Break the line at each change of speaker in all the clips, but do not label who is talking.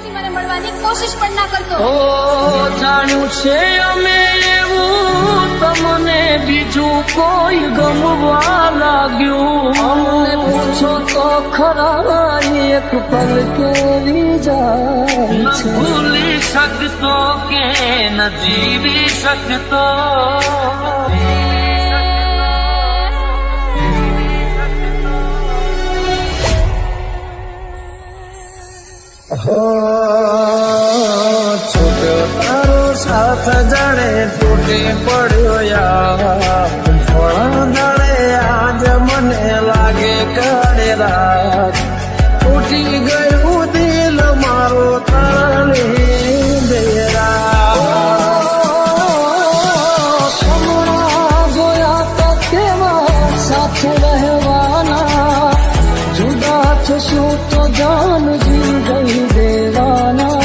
પછી મને મળવાની કોશિશ પણ ના કરતો.
ઓ જાણ્યું છે અમે એવું તમને બીજું કોઈ ગમવા લાગ્યું. અમને પૂછો તો ખરા એક પલ કેવી જાય ન ભૂલી શકતો કે ન જીવી શકતો.
છૂટ્યો તારો સાથ જાણે તૂટી પડ્યો યાર. થોડા દાડે આજ મને લાગે કાળે રાત તૂટી ગયું દિલ મારો તારી બેરા.
જોયા તો કેવા સાથે રહેવાના, જુદા થશું તો જાન જીવ ગઈ દેવાના.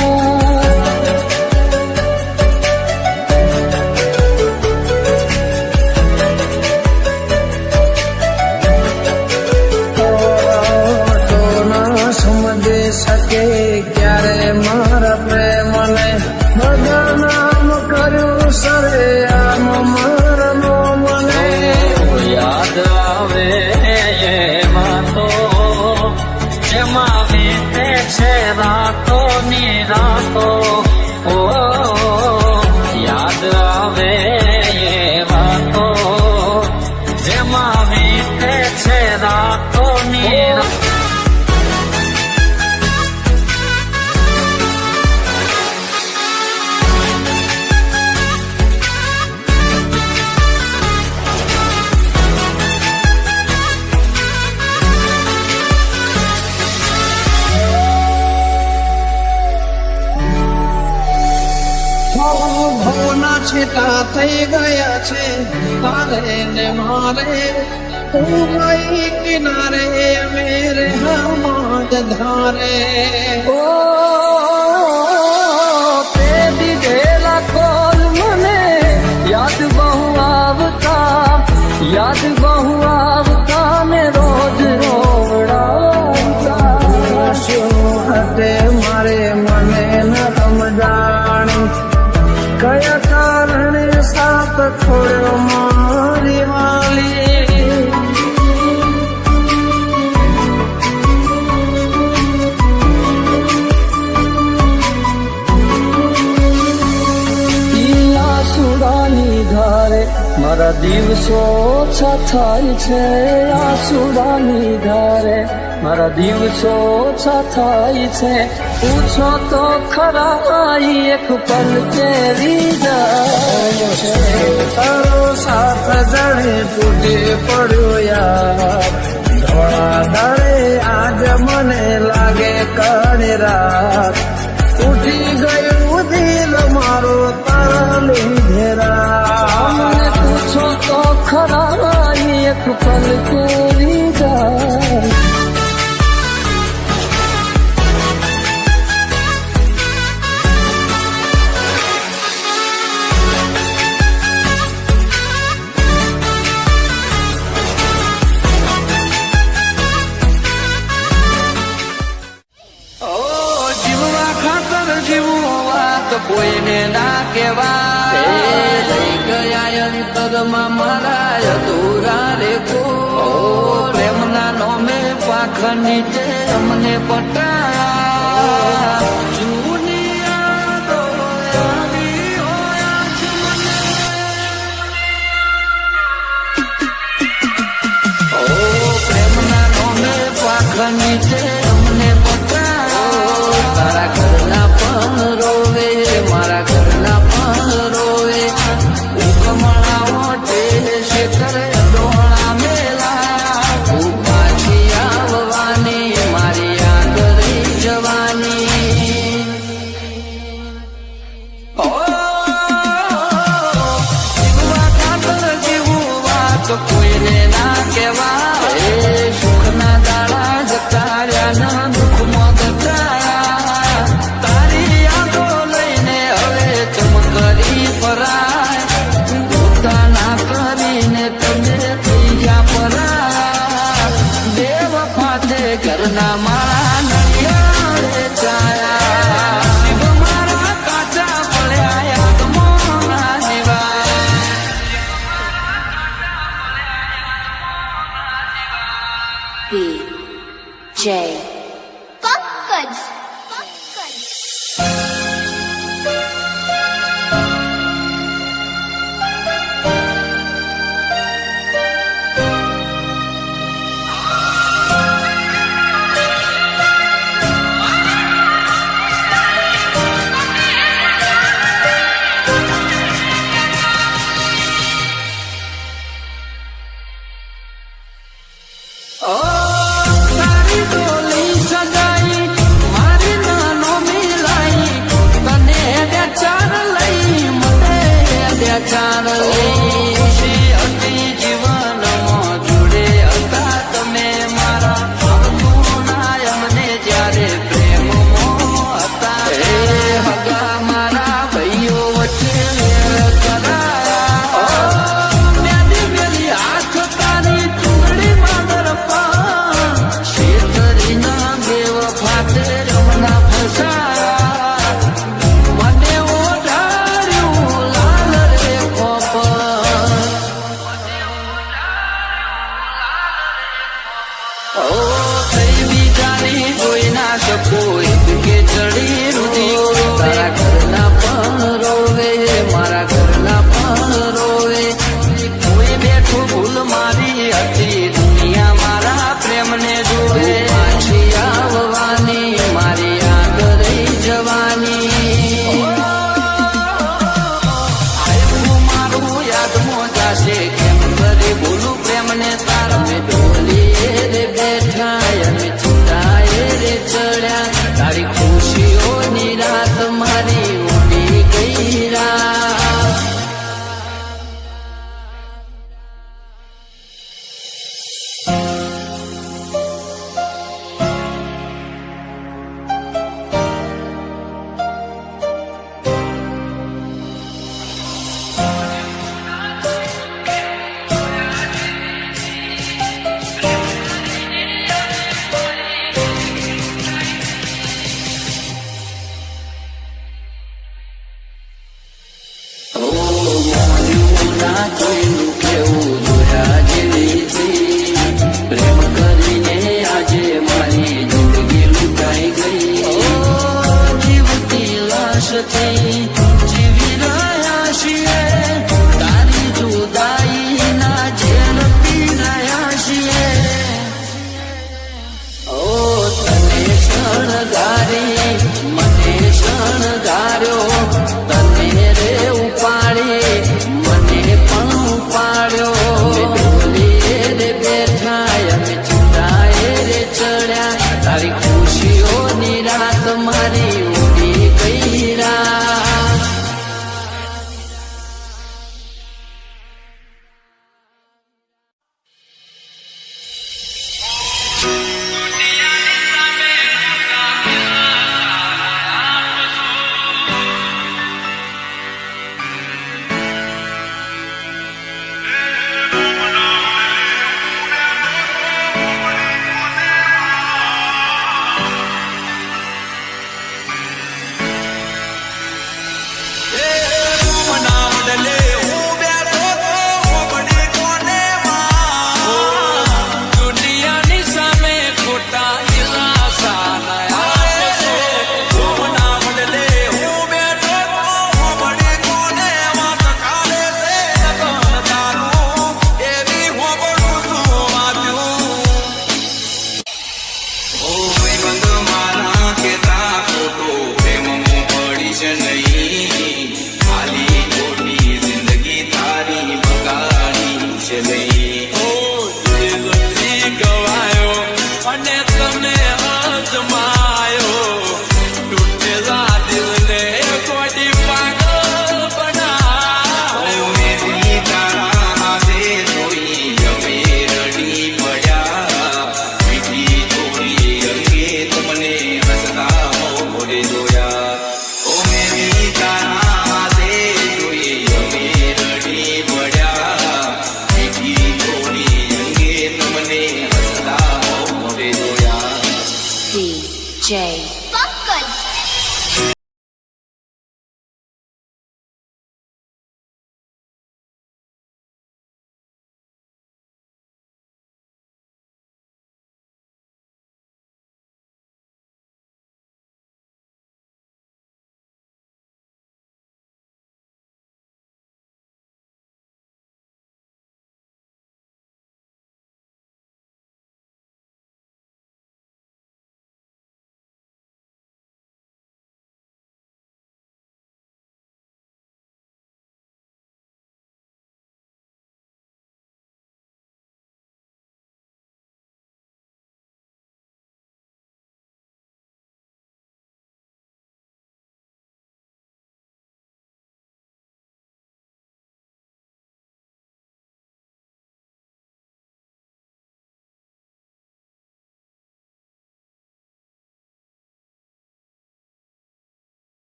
સમજી શકે ક્યારે મારા પ્રેમને બધા નામ કર્યું સરે આમ મારનો મને
યાદ આવે એમાં તો જેમાં વીતે છે રાતો ની રાતો. ઓ યાદ આવે એમાં તો જેમાં વીતે છે રાતો ની રાતો.
ભવના છેટા થઈ ગયા છે તારે ને મારે. તું ગઈ કિનારે મેરે હમાજ ધારે.
ઓ તે દીધેલા કોલ મને યાદ બહુ આવતા ને રોજ રોવડાવતા.
શું હટે મારે મને ન સમજાણી કયા કારણે સાથ છોડ્યો મારી વાલી.
આસુડાની ધારે મારા દિવસો ઓછા થાય છે. આસુડાની ધારે મારા દિવસો ઓછા થાય છે. પૂછો તો ખરા એક પલ કેવી જાય છે.
તારો સાથ જાણે તૂટી પડ્યો યાર. થોડા દાડે આજ મને લાગે કાળી રાત તૂટી ગયું દિલ મારો તારા લીધે રાત.
મને પૂછો તો ખરા એક પલ કેવી જાય.
કોઈને ના કેવાય લઈ ગયા અંતરમાં મારા અધૂરા રે કો. પ્રેમના નોમે પાખ નીચે અમને પટાયા. જૂની યાદો આવી હોય આજ મને. ઓ પ્રેમના નોમે પાખ નીચે અમને પટાયા. તારા ઘરના પણ રોવે મારા ઘરના પણ રોવે. ઉકમણા મોટે શેખર ડોળા મેલા. તું પાછી આવવાની મારી યાદ રહી વર્ષથી જીવી રહ્યા છીએ તારી જુદાઈના ઝેર પી રહ્યા છીએ ઓ તને શણગારી મને શણગાર્યો તને રે ઉપાડી મને પણ ઉપાડ્યો ડોલીએ રે બેઠા અમે ચિંતાએ રે ચડ્યા તારી ખુશીઓની રાત મારી ઉડી ગઈ રાત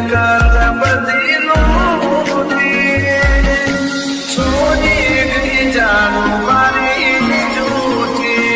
કર બધીનું છોડી ગઈ જાનું મારી જૂઠી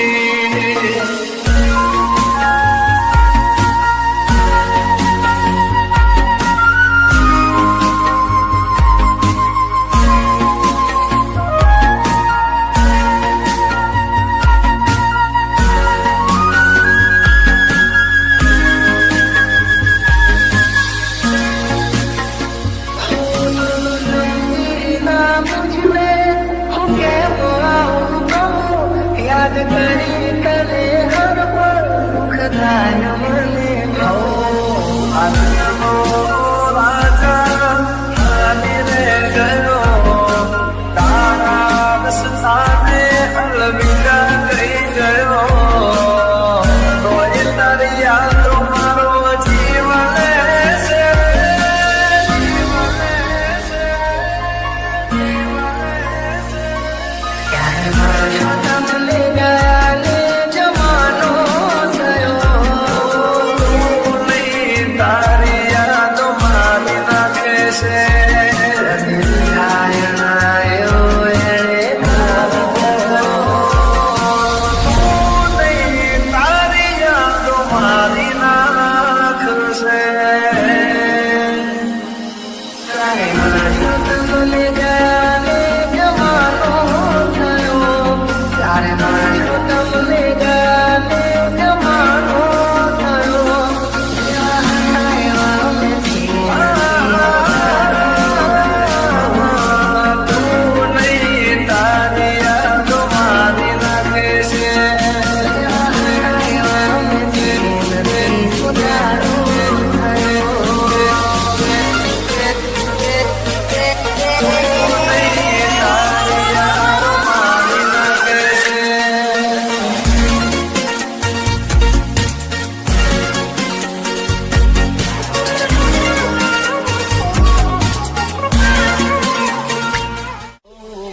યાદ કરી તને હર પળ દુઃખ થાય મને
આત્મનો રાજા હાલી રે ગયો તારા દસ્તાને અલવિદા કહી ગયો તોય તારી યાદો મારો જીવન છે
ક્યારે મારા તમને ગયા ને જમાનો થયો
તારી યાદો મારી નાખે છે તારી યાદો મારી નાખશે
તમને ગયા ને જમાનો થયો ત્યારે મારો તમને ગયા ને જમાનો થયો
તું નહીં તારી યાદો મારી નાખે છે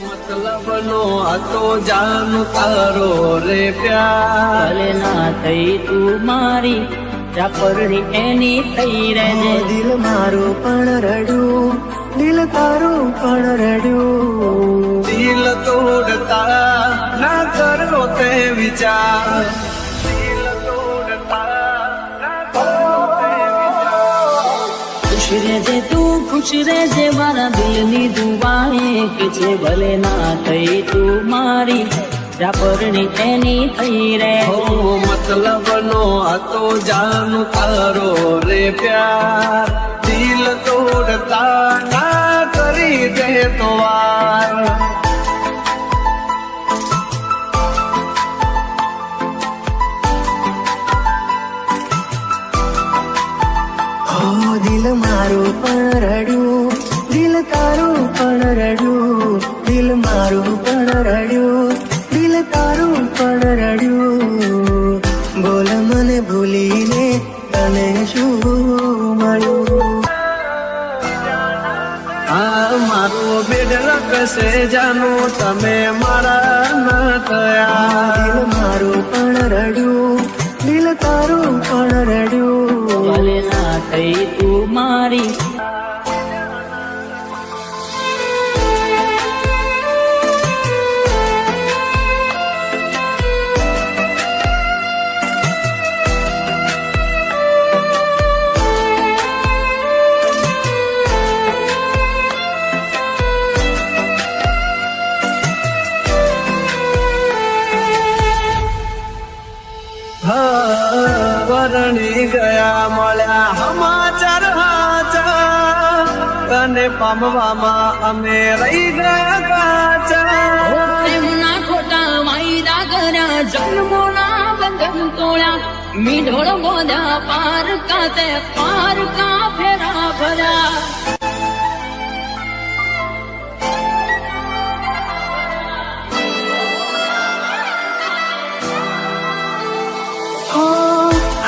મતલબનો હતો જાનું તારો રે પ્યાર
ભલે ના થઈ તું મારી ચાપરણી એની થઈ રે ને
દિલ મારું પણ રડ્યું દિલ તારું પણ રડ્યું
દિલ તોડતા ના કરો તે વિચાર દિલ તોડતા ના કરો તે વિચાર
ખુશ રહેજે તું ખુશ રહેજે મારા દિલની દુઆએ કે છે ભલે ના થઈ તું મારી ચાપરણી એની થઈ રે
હો મતલબનો હતો જાનું તારો રે પ્યાર દિલ તોડતા ના કરી દે તો વાર
હો દિલ મારું પણ રડ્યું દિલ તારું પણ રડ્યું દિલ મારું પણ રડ્યું દિલ તારું પણ રડ્યું બોલ મને ભૂલીને તને શું મળ્યું
આ મારો બેડલ કસે જાનું તમે મારા ન થયા
દિલ મારું પણ રડ્યું દિલ તારું પણ રડ્યું
ભલે ના થઈ તું મારી
પરણી ગયા મળ્યા સમાચાર હાચા તને પામવામાં અમે રહી ગયા કાચા
પ્રેમના ખોટા વાયદા કર્યા જન્મોના બંધન તોડ્યા મીઢોળ બોધ્યા પાર કાતે પાર કા ફેરા ભર્યા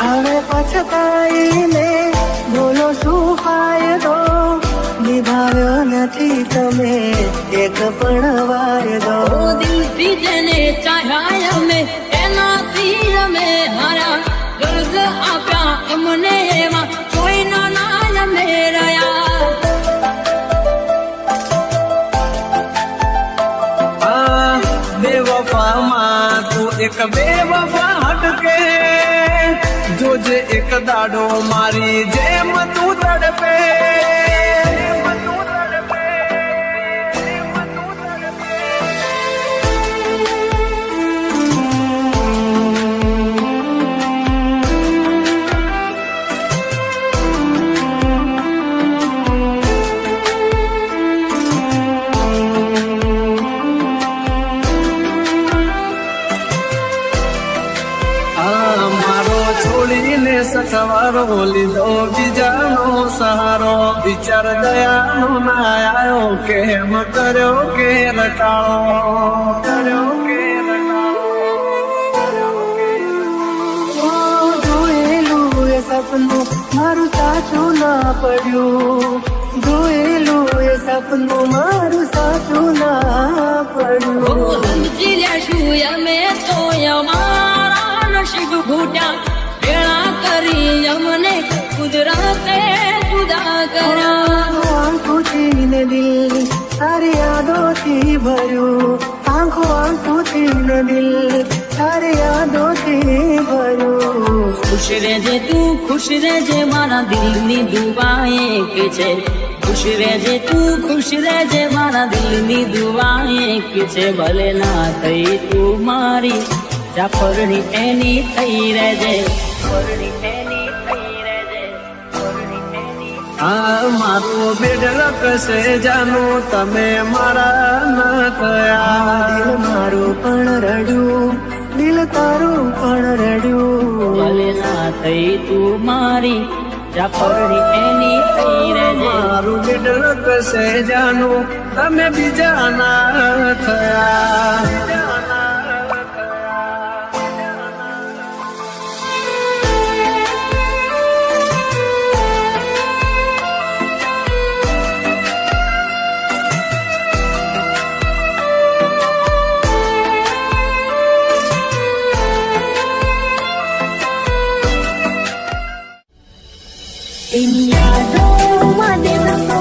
હવે પછતાઈને બોલો શું ફાયદો નિભાવ્યો નથી તમે એક પણ વાયદો
દિલથી જેને ચાહ્યા અમે એનાથી અમે હાર્યા દર્દ આપ્યા અમને એમાં કોઈ ના અમે રહ્યા
એક બે વફા હટકે જોજે એક દાડો મારી જેમ તું તડપે છોડીને સથવારો લીધો બીજાનો સહારો વિચાર દયાનો ના આવ્યો કેમ કર્યો કે રટાળો
જોયેલું એ સપનું મારું સાચું ના પડ્યું જોયેલું એ સપનું મારું સાચું ના પડ્યું
સમજી લેશું અમે તો અમારા નસીબ ઘૂટ્યા ભેળા કરી અમને કુદરતે જુદા કર્યા
આંખોથી ને દિલ તારી યાદોથી ભર્યું આંખો આંખોથી ને દિલ તારી યાદોથી ભર્યું
ખુશ રહેજે તું ખુશ રહેજે મારા દિલની દુઆ એક છે ખુશ રહેજે તું ખુશ રહેજે મારા દિલની દુઆ એક છે ભલે ના થઈ તું મારી જાફરની એની થઈ રહેજે
આ મારું બેડલ કશે જાનું તમે મારા ન થયા
દિલ મારું પણ રડ્યું દિલ તારું પણ રડ્યું
ભલે ના થઈ તું મારી જાફરની એની થઈ રહેજે
મારું બેડલ કશે જાનું તમે બીજા ના થયા
इन यादों में दिल को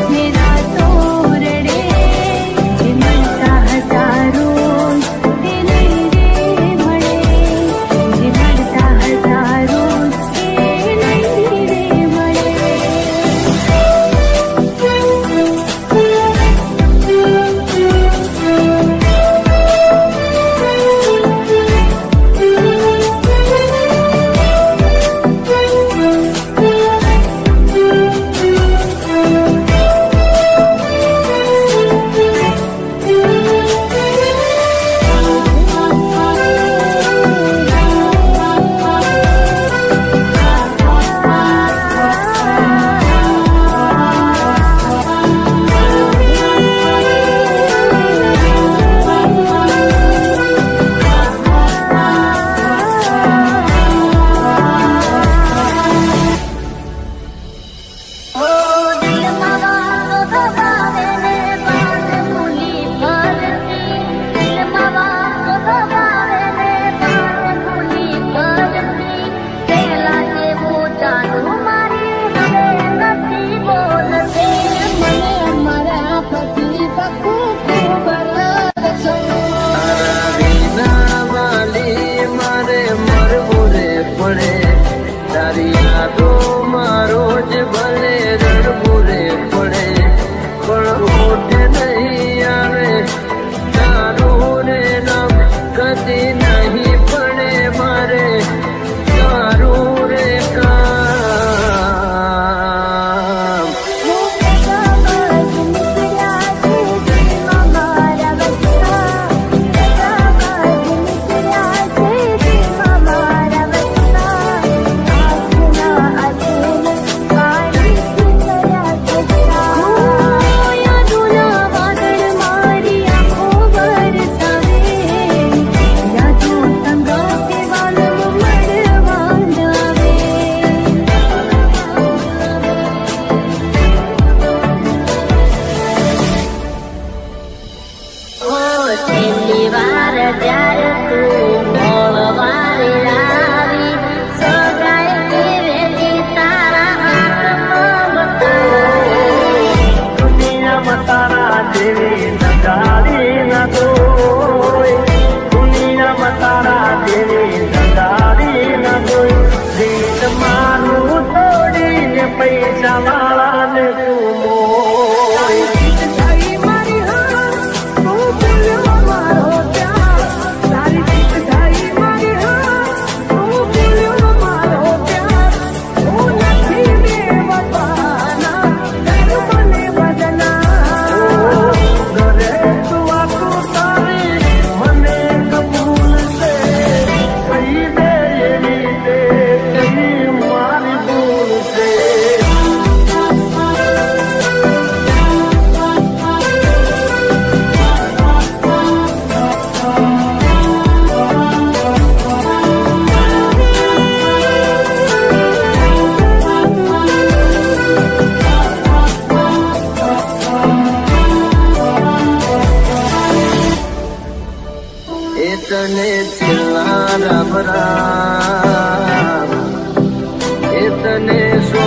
मेरा तो रड़े जिमता हजारों ते नहीं रे मरे जिमता हजारों ते नहीं रे मरे
મીરા વાળાને તું મોય
થઈ મારી હા તું ભૂલ્યો મારો પ્યાર તારી જીત થઈ મારી હા તું ભૂલ્યો મારો પ્યાર હું નથી બેવફાના કર મને બદના
દરેક વાતો તારી મને કબૂલ છે કહી દે એવી તે કઈ મારી ભૂલ છે એ તને છેલ્લા રામ રામ એ તને સો